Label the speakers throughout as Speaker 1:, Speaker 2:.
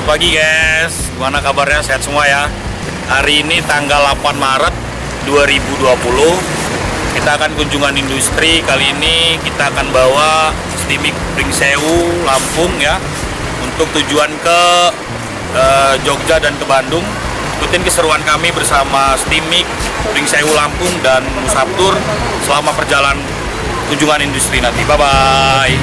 Speaker 1: pagi guys, gimana kabarnya? Sehat semua ya. Hari ini tanggal 8 Maret 2020. Kita akan kunjungan industri. Kali ini kita akan bawa Stimik Pringsewu Lampung ya, untuk tujuan ke Jogja dan ke Bandung. Ikutin keseruan kami bersama Stimik Pringsewu Lampung dan Musabtur selama perjalanan kunjungan industri nanti. Bye bye.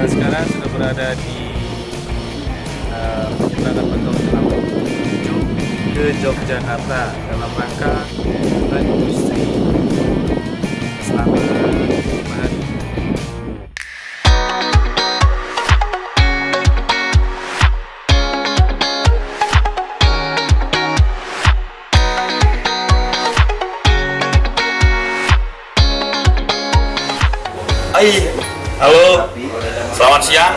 Speaker 1: Sekarang sudah berada di kita akan bertolak menuju ke Yogyakarta dalam rangka kunjungan industri selama 5 hari. Halo, selamat siang.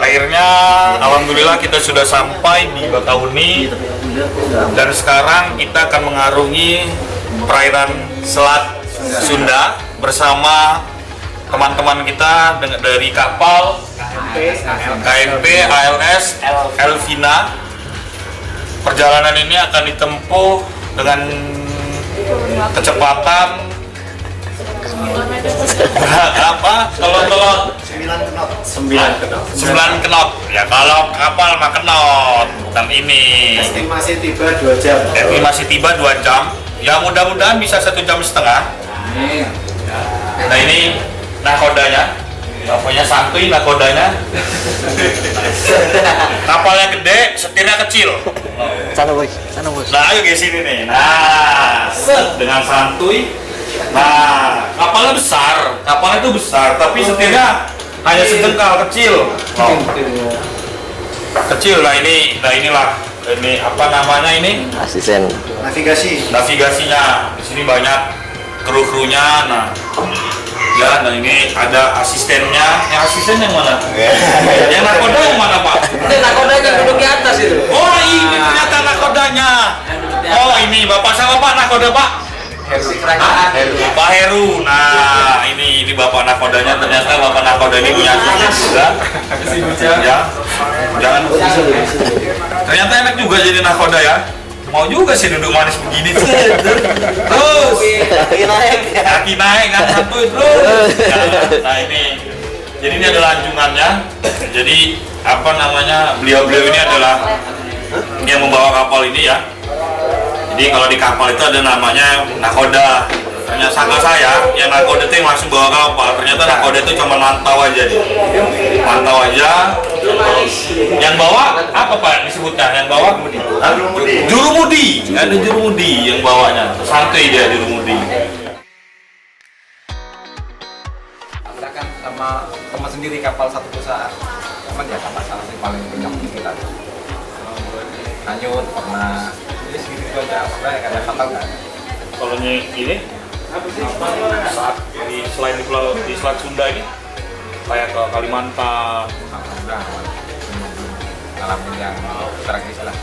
Speaker 1: Akhirnya alhamdulillah kita sudah sampai di Bakahuni dan sekarang kita akan mengarungi perairan Selat Sunda bersama teman-teman kita dari kapal KMP ALS Elvina. Perjalanan ini akan ditempuh dengan kecepatan apa? Kalau 9 knot. Ya kalau kapal mah knot. Dan ini
Speaker 2: estimasi tiba 2 jam.
Speaker 1: Estimasi tiba 2 jam. Ya mudah-mudahan bisa 1,5 jam. Nah ini nakodanya. Pokoknya santuy nakodanya. Kapalnya gede, setirnya kecil.
Speaker 2: Sana bos, sana bos.
Speaker 1: Nah ayo ke sini nih. Nah, dengan santuy. Nah, kapalnya itu besar, tapi setirnya hanya sejengkal kecil. Kecil. Inilah apa namanya ini?
Speaker 2: Asisten
Speaker 1: Navigasinya. Di sini banyak kru-krunya. Nah ini ada asistennya. Yang asisten yang mana? Yang nakoda yang mana, Pak?
Speaker 2: Nakodanya duduk di atas itu.
Speaker 1: Oh, ini ternyata nakodanya. Oh, ini Bapak sama Pak nakoda, Pak. Pak Heru. Nah, ini bapak nakodanya. Ternyata bapak nakoda ini punya juga. Ya, jangan. Ternyata enak juga jadi nakoda ya. Mau juga sih duduk manis begini. Terus kaki naik kan santuy terus. Nah ini, jadi ini adalah anjungannya. Jadi apa namanya, beliau ini adalah yang membawa kapal ini ya. Jadi kalau di kapal itu ada namanya nakoda. Ternyata sangka saya, yang nakoda itu yang langsung bawa kapal. Ternyata nakoda itu cuma mantau aja dia. Mantau aja. Yang bawa apa Pak disebutnya? Yang bawa jurumudi. Ada jurumudi yang bawanya. Santai dia jurumudi.
Speaker 3: Kan sama teman sendiri kapal satu perusahaan. Cuman ya sama salah sih paling banyak kita. Hanyut pernah. Segitu aja, apa karena fatal nggak?
Speaker 1: Kalau ini saat selain di Selat Sunda ini kayak ke Kalimantan,
Speaker 3: ngalamin yang tragis lah,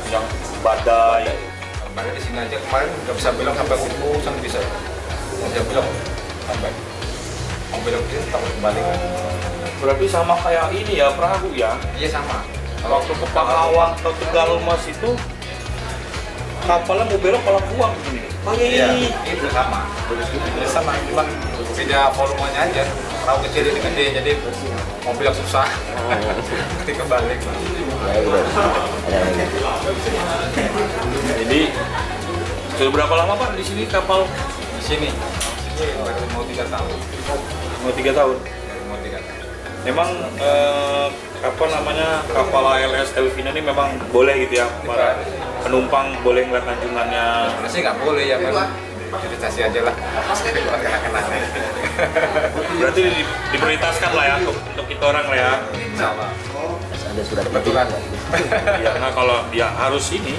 Speaker 1: yang badai.
Speaker 3: Badai di sini aja kemarin nggak bisa belok sampai Kukusan bisa, nggak bisa belok sampai mau belok itu takut kembali kan.
Speaker 1: Berarti sama kayak ini ya, perahu ya?
Speaker 3: Iya sama.
Speaker 1: Waktu ke Pakawang atau Tegal Mas itu kapalnya mau belok malah buang begini.
Speaker 3: Iya, itu sama. Itu sama, cuma beda volumenya aja. Perahu kecil ini gede, jadi mau belok susah. Ketika balik.
Speaker 1: Jadi sudah berapa lama Pak di sini kapal?
Speaker 3: Di sini mau 3 tahun.
Speaker 1: Mau 3 tahun.
Speaker 3: Mau 3 tahun.
Speaker 1: Memang apa namanya, kapal ALS Elvina ini memang boleh gitu ya, para penumpang boleh ngeliat anjungannya.
Speaker 3: Sebenarnya sih nggak boleh ya, memang investasi aja lah. Kenangan-kenangan.
Speaker 1: Berarti diprioritaskan lah ya untuk kita orang lah ya.
Speaker 3: Insya Allah.
Speaker 2: Ada surat
Speaker 3: Kebetulan.
Speaker 1: Ya, nah kalau dia harus ini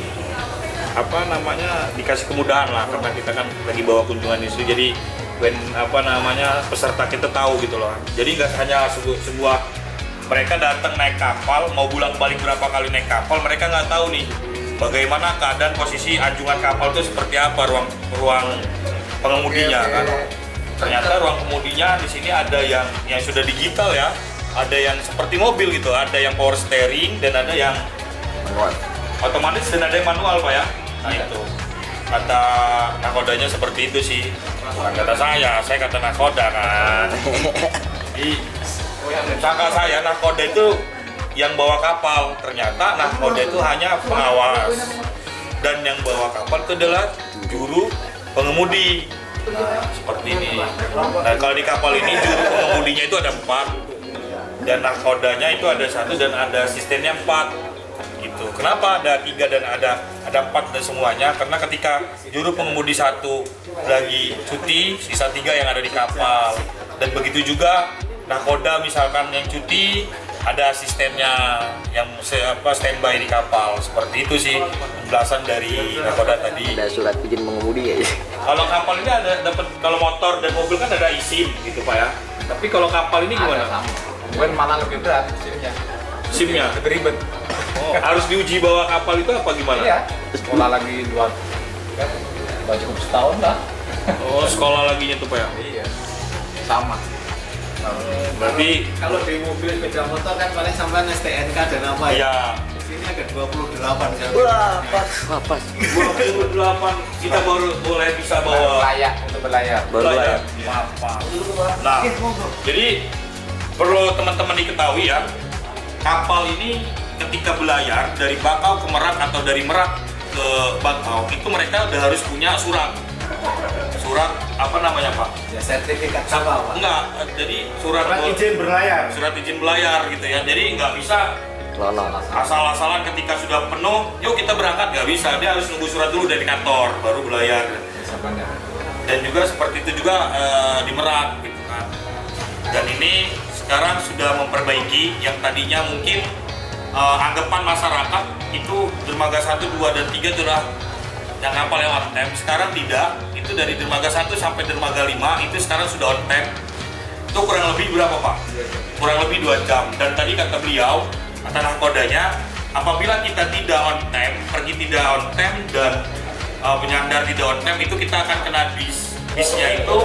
Speaker 1: apa namanya dikasih kemudahan lah karena kita kan lagi bawa kunjungan istri, jadi apa namanya peserta kita tahu gitu loh. Jadi nggak hanya sebuah mereka datang naik kapal mau balik berapa kali naik kapal, mereka nggak tahu nih bagaimana keadaan posisi anjungan kapal itu seperti apa, ruang pengemudinya kan. Ternyata ruang kemudinya di sini ada yang sudah digital ya, ada yang seperti mobil gitu, ada yang power steering dan ada yang
Speaker 2: manual.
Speaker 1: otomatis dan ada yang manual Pak ya. Nah itu kata nakodanya seperti itu sih, bukan kata saya kata nakoda kan. Jadi sangka saya nakoda itu yang bawa kapal, ternyata nakoda itu hanya pengawas dan yang bawa kapal itu adalah juru pengemudi. Nah, seperti ini. Nah kalau di kapal ini juru pengemudinya itu ada 4 dan nakodanya itu ada 1 dan ada asistennya 4 gitu. Kenapa ada 3 dan ada 4 dan semuanya? Karena ketika juru pengemudi 1 lagi cuti, sisa 3 yang ada di kapal. Dan begitu juga nakoda misalkan yang cuti, ada asistennya yang standby di kapal. Seperti itu sih penjelasan dari nakoda tadi.
Speaker 2: Ada surat izin mengemudi ya.
Speaker 1: Kalau kapal ini ada dapat, kalau motor dan mobil kan ada izin gitu Pak ya. Tapi kalau kapal ini gimana?
Speaker 3: Mungkin malah lebih berat SIM-nya.
Speaker 1: SIM-nya?
Speaker 3: Lebih ribet.
Speaker 1: Oh, harus diuji bawa kapal itu apa gimana?
Speaker 3: Iya. Sekolah lagi luar. Ya, nggak cukup setahun lah.
Speaker 1: Oh, sekolah lagi tuh Pak ya?
Speaker 3: Iya. Sama.
Speaker 1: Berarti
Speaker 2: Kalau di mobil sepeda motor kan paling sampai STNK dan apa ya?
Speaker 1: ya
Speaker 2: Di sini ada 28 kan.
Speaker 4: Wah, pas.
Speaker 1: 28 kita baru boleh bisa bawa
Speaker 3: Layak untuk berlayar.
Speaker 2: Baru
Speaker 1: layar.
Speaker 2: lah.
Speaker 1: Nah, jadi perlu teman-teman diketahui ya, kapal ini ketika belayar dari Bakau ke Merak atau dari Merak ke Bakau itu mereka udah harus punya surat apa namanya Pak?
Speaker 2: Ya sertifikat sama Pak.
Speaker 1: Enggak, jadi surat izin belayar gitu ya. Jadi nggak bisa
Speaker 2: Lono.
Speaker 1: asal-asalan ketika sudah penuh, yuk kita berangkat, nggak bisa. Dia harus nunggu surat dulu dari kantor baru belayar. Dan juga seperti itu juga di Merak gitu kan. Dan ini sekarang sudah memperbaiki yang tadinya mungkin anggapan masyarakat itu dermaga 1, 2, dan 3 itulah yang kapal yang on time. Sekarang tidak, itu dari dermaga 1 sampai dermaga 5 itu sekarang sudah on time. Itu kurang lebih berapa Pak? Kurang lebih 2 jam. Dan tadi kata beliau, kata nakodanya, apabila kita tidak on time, pergi tidak on time dan penyandar tidak on time, itu kita akan kena bisnya itu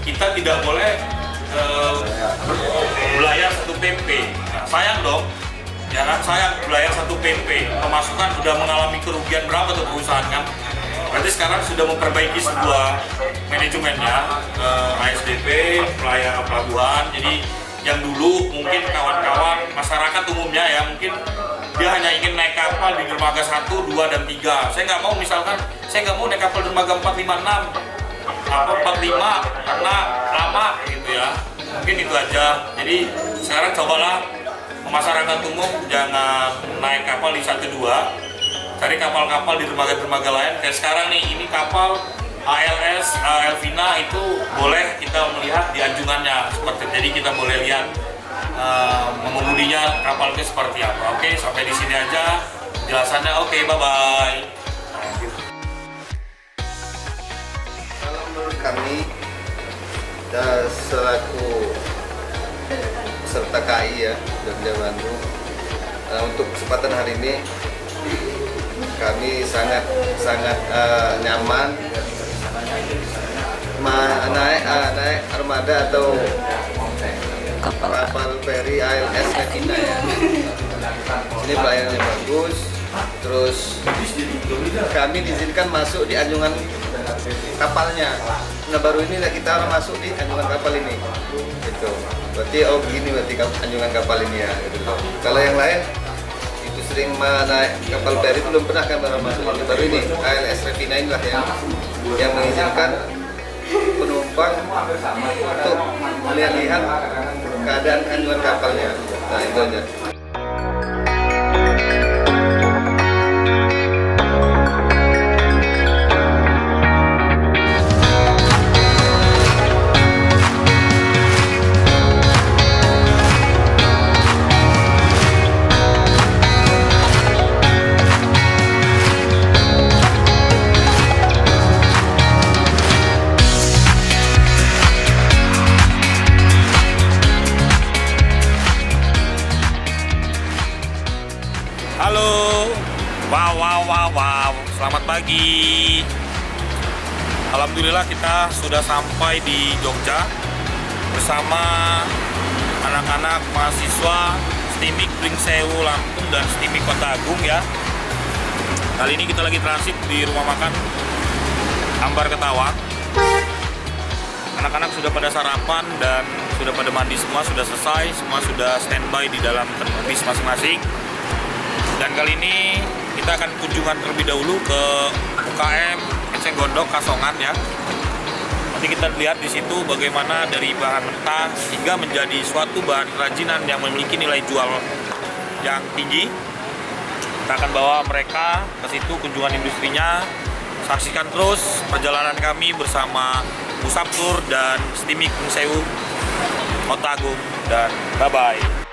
Speaker 1: kita tidak boleh belayar 1 PP. Nah, sayang dong, ya kan, sayang belayar 1 PP, pemasukan sudah mengalami kerugian berapa tuh perusahaan kan. Berarti sekarang sudah memperbaiki sebuah manajemennya, ASDP, pelayanan pelabuhan. Jadi yang dulu mungkin kawan-kawan masyarakat umumnya ya mungkin dia hanya ingin naik kapal di dermaga 1, 2, dan 3. Saya nggak mau misalkan, saya nggak mau naik kapal dermaga 4, 5, 6 atau 45 karena lama gitu ya. Mungkin itu aja. Jadi sekarang cobalah masyarakat umum jangan naik kapal di 1, 2. Cari kapal-kapal di dermaga-dermaga lain. Kayak sekarang nih, ini kapal ALS, Elvina itu boleh kita melihat di anjungannya seperti. Jadi kita boleh lihat mengemudinya kapal itu seperti apa. Oke, sampai di sini aja jelasannya. Oke, bye-bye.
Speaker 4: Kalau menurut kami selaku peserta KAI ya Jogja Bandung, untuk kesempatan hari ini kami sangat nyaman naik armada atau kapal feri ALS Evina ya. Ini pelayanannya bagus. Terus kami diizinkan masuk di anjungan kapalnya. Nah baru ini kita masuk di anjungan kapal ini. Gitu. Berarti begini berarti anjungan kapal ini ya. Gitu. Kalau yang lain itu sering naik kapal feri belum pernah kan masuk. Baru ini ALS Evina inilah yang mengizinkan penumpang untuk melihat keadaan anjungan kapalnya. Nah itu aja.
Speaker 1: Halo. Wow. Selamat pagi. Alhamdulillah kita sudah sampai di Jogja bersama anak-anak mahasiswa STIMIK Pringsewu Lampung dan STIMIK Kota Agung ya. Kali ini kita lagi transit di rumah makan Ambar Ketawang. Anak-anak sudah pada sarapan dan sudah pada mandi semua, sudah selesai, semua sudah standby di dalam bis masing-masing. Dan kali ini kita akan kunjungan terlebih dahulu ke UKM Eceng Gondok Kasongan ya. Nanti kita lihat di situ bagaimana dari bahan mentah hingga menjadi suatu bahan kerajinan yang memiliki nilai jual yang tinggi. Kita akan bawa mereka ke situ kunjungan industrinya. Saksikan terus perjalanan kami bersama Pusaptur dan STIMIK Pringsewu Kota Agung, dan bye-bye.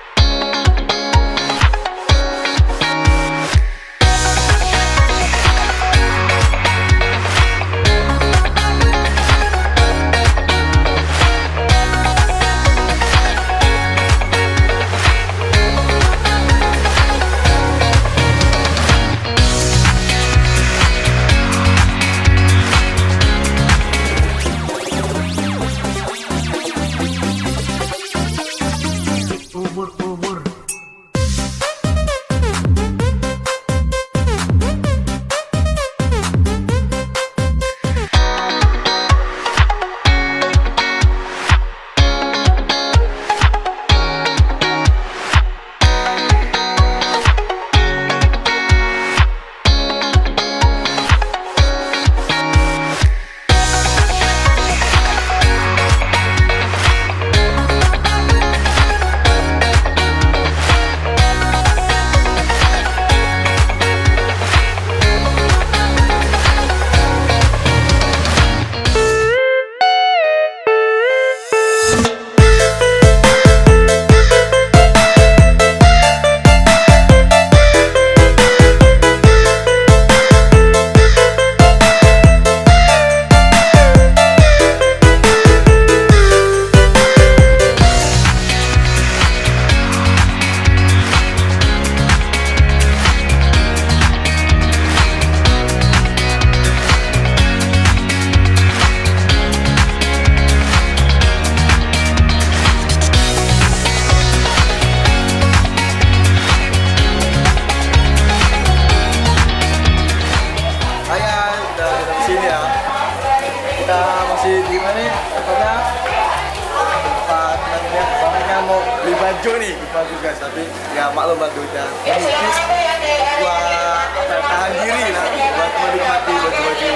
Speaker 4: Nih, baju guys, tapi ya maklum lah duitnya. Buat tahan diri lah, buat menikmati baju-baju.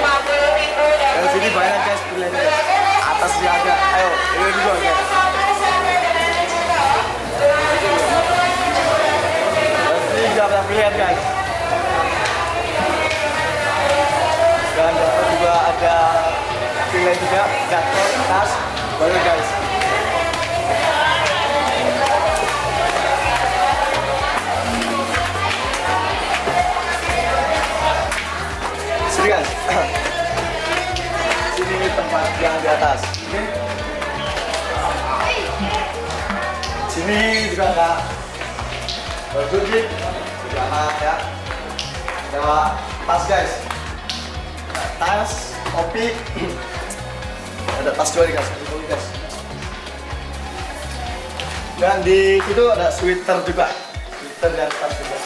Speaker 4: Dan sini banyak guys pilihannya. Atas dia ada, ayo ini juga guys. Dan sini juga banyak pilihan guys. Dan dapat juga ada pilihan juga jaket, tas, baru guys. Guys, sini tempat yang di atas. Sini juga ada baju jeep, pujana ya. Ada tas guys, tas, topi, ada tas juga guys, guys. Dan di situ ada sweater juga, sweater dan tas juga.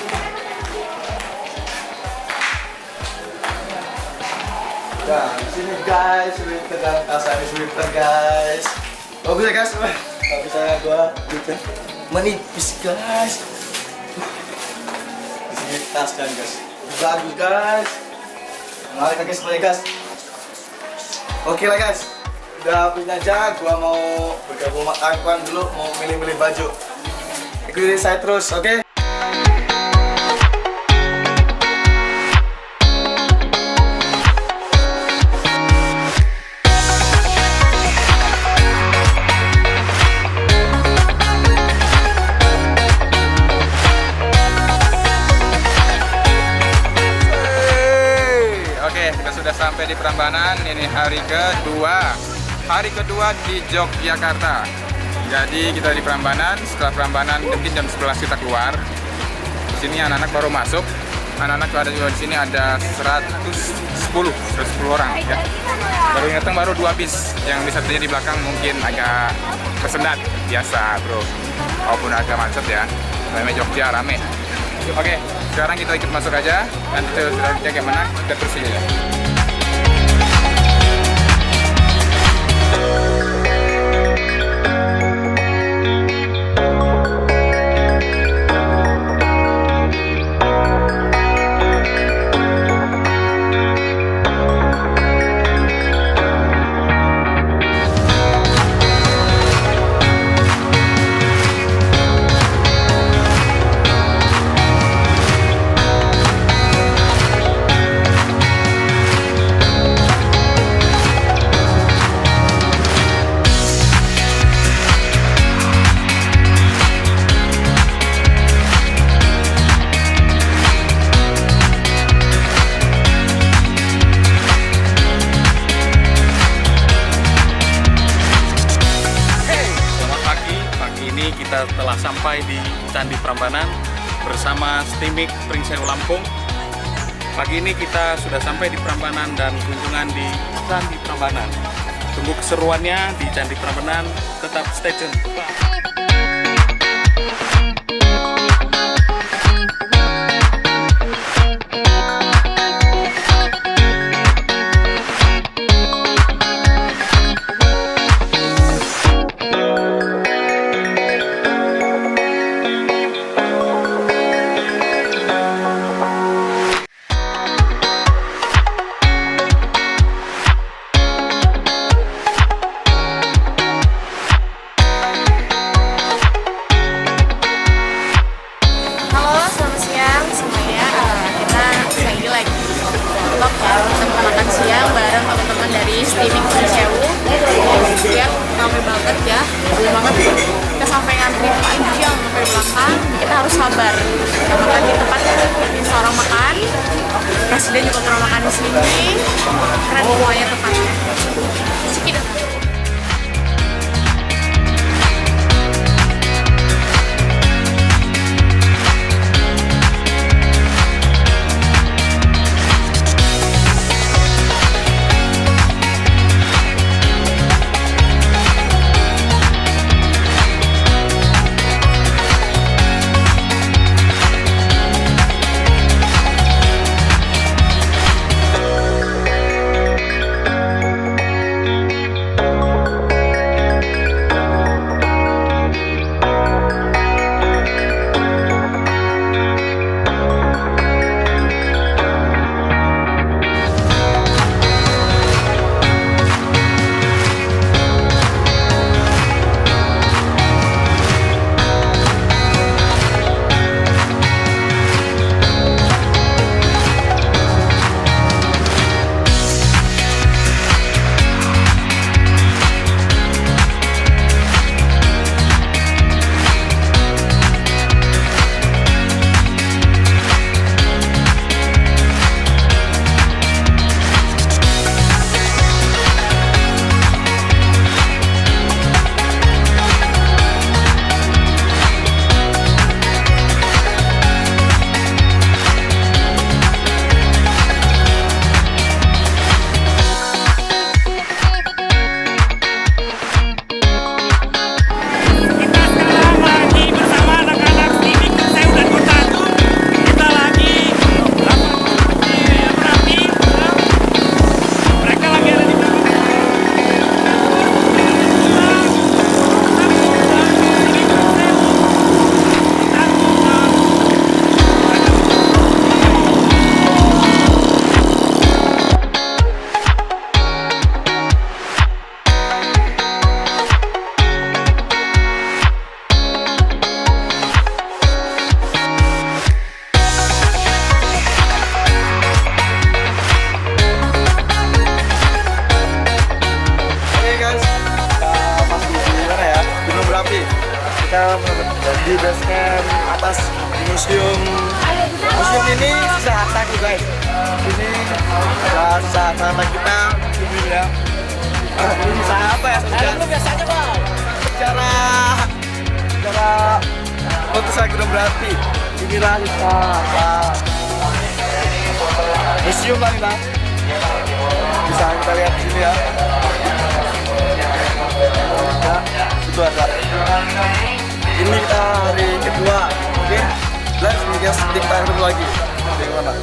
Speaker 4: Nah, di sini guys, sweater dan tas, ini sweater guys. Bagus ya guys, kalau bisa gua gitu menipis guys. Di sini tas dan guys, bagus guys. Mari guys, mulai guys. Oke lah guys, udah punya aja. Gua mau bergabung sama kawan dulu, mau milih-milih baju. Ikuti saya terus, oke?
Speaker 3: Sampai di Prambanan, ini hari kedua di Yogyakarta. Jadi kita di Prambanan, setelah Prambanan mungkin jam 11 kita keluar. Di sini anak-anak baru masuk. Anak-anak ada juga di sini ada 110 orang ya. Baru datang baru 2 bis. Yang di satunya di belakang mungkin agak kesendat biasa, bro. Walaupun agak macet ya. Namanya Jogja rame. Oke, sekarang kita ikut masuk aja. Nanti sudah cek mana kita terus ini ya.
Speaker 2: Kita telah sampai di Candi Prambanan bersama Stimik Pringsewu Lampung. Pagi ini kita sudah sampai di Prambanan dan kunjungan di Candi Prambanan. Tunggu keseruannya di Candi Prambanan, tetap stay tune.
Speaker 5: Stimik Pringsewu yang ramai banget ya, banget. Kita sampai ngantri panjang sampai belakang, kita harus sabar karena di tempat bisa orang makan. Presiden juga pernah makan di sini, keren semuanya tempatnya. Sedikit.
Speaker 4: di base camp atas museum ini sisa harta guys. Ini adalah sisa harta kita ini ya. Ini sisa apa ya? Biasanya bang. Secara foto saya gunung berapi Giliran kita museum lah kita. Bisa kita lihat di sini ya. Ya, itu ada. Ini kita hari kedua. Oke. Let's make sedikit kita ketemu lagi. Bagaimana?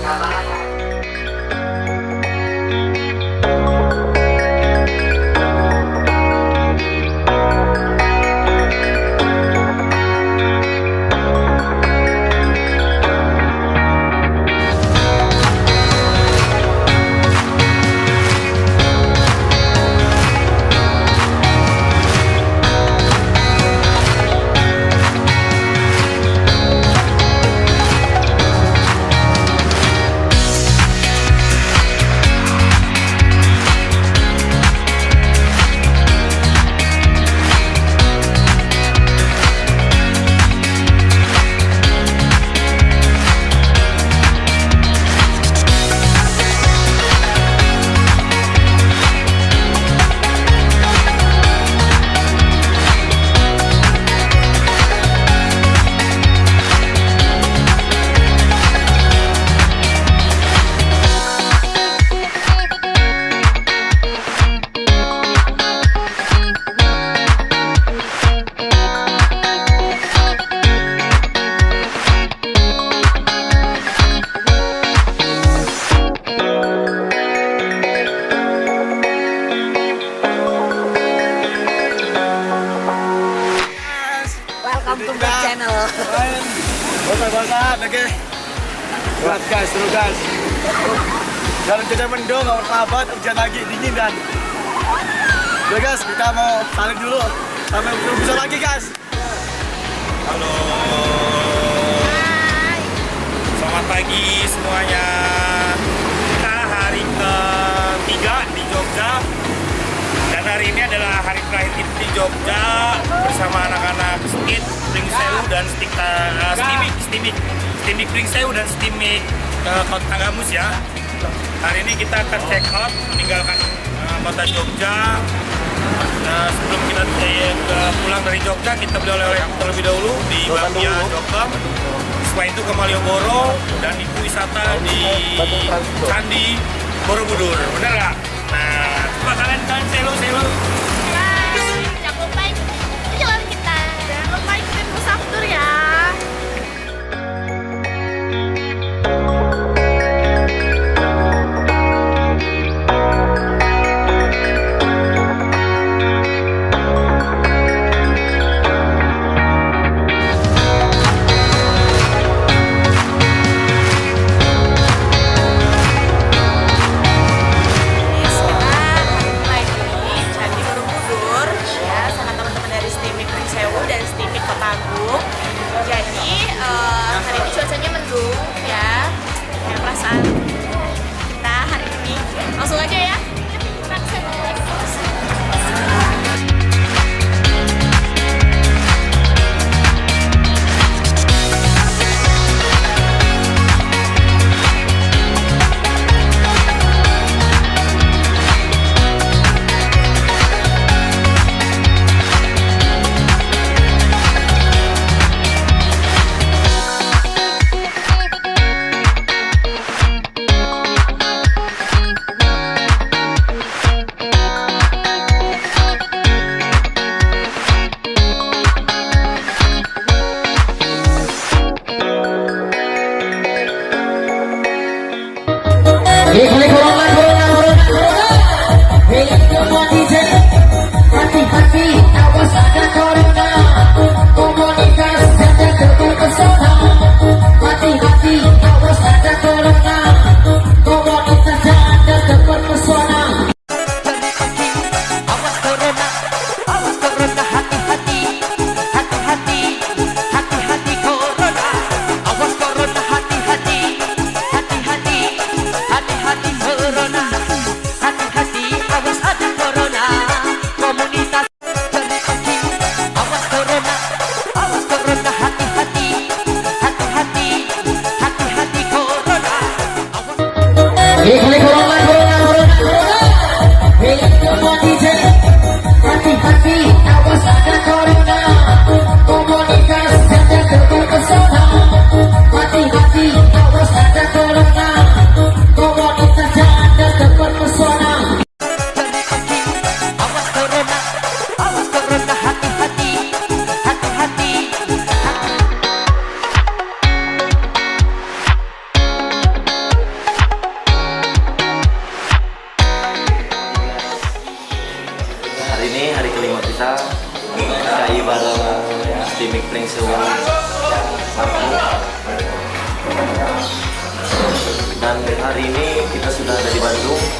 Speaker 5: Welcome to my channel.
Speaker 4: Basah-basah, oke. Berat guys, seru guys. Jalan kita mendung, nggak bersahabat, hujan lagi, dingin dan. Oke guys, kita mau saling dulu. Sampai belum bisa lagi guys.
Speaker 1: Halo. Selamat pagi semuanya. Kita hari ketiga di Jogja. Dan hari ini adalah hari terakhir kita di Jogja bersama anak-anak Stimik Pringsewu dan Stimik Pringsewu dan Stimik Kota Tanggamus ya. Hari ini kita akan check out meninggalkan kota Jogja. Sebelum kita pulang dari Jogja, kita beli oleh-oleh terlebih dahulu di Bakpia Jogja. Setelah itu ke Malioboro dan ikut wisata di Candi Borobudur. Bener nggak? Nah, coba kalian selo.
Speaker 5: Guys, jangan lupa ikutin jalan kita. Jangan lupa ikutin Musaftur ya. Langsung aja ya.
Speaker 6: Hati-hati, awas ada corona. Komunitas jaga terpesona. Hati-hati, awas ada corona. Komunitas jaga terpesona. Awas corona, awas corona. Hati-hati, hati-hati, hati-hati corona. Awas corona, hati-hati, hati-hati, hati-hati corona. Hati-hati, awas ada corona. Komunitas terdeteksi, awas corona, hati-hati, hati-hati, hati-hati corona.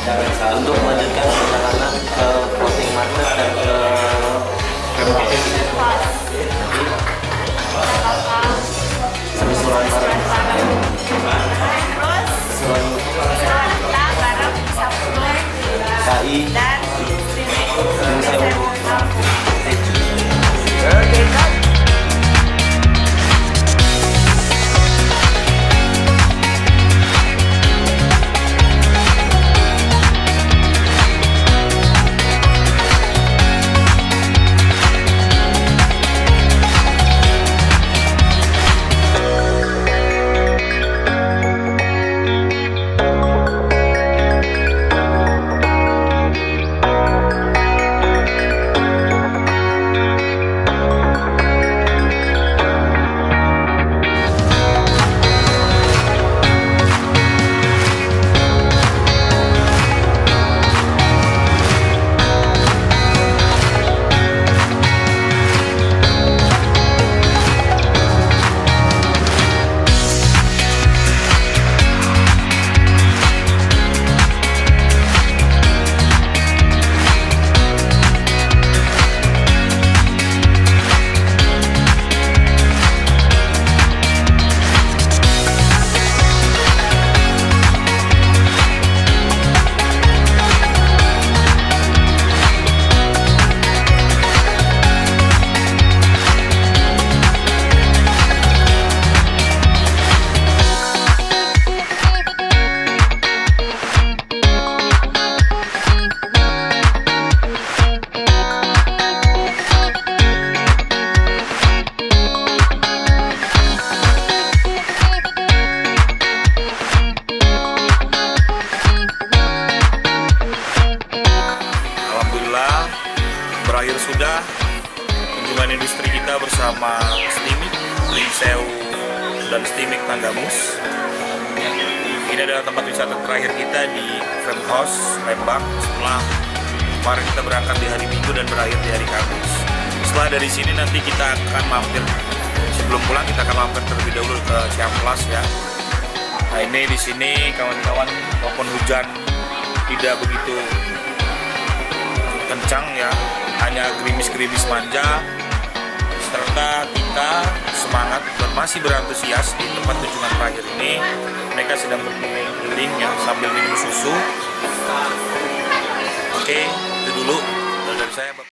Speaker 4: untuk melanjutkan perjalanan ke floating market dan ke seru-seruan bareng. KI dan Sewu.
Speaker 1: Berakhir sudah kunjungan industri kita bersama Stimik, Pringsewu, dan Stimik Tanggamus. Ini adalah tempat wisata terakhir kita di Farmhouse Lembang setelah kemarin kita berangkat di hari Minggu dan berakhir di hari Kamis. Setelah dari sini nanti kita akan mampir, sebelum pulang kita akan mampir terlebih dahulu ke Ciamplas ya. Nah ini di sini kawan-kawan, walaupun hujan tidak begitu kencang ya, hanya gerimis-gerimis manja, serta kita semangat dan masih berantusias di tempat kunjungan terakhir ini. Mereka sedang berkeliling ya sambil minum susu. Oke, itu dulu dari saya.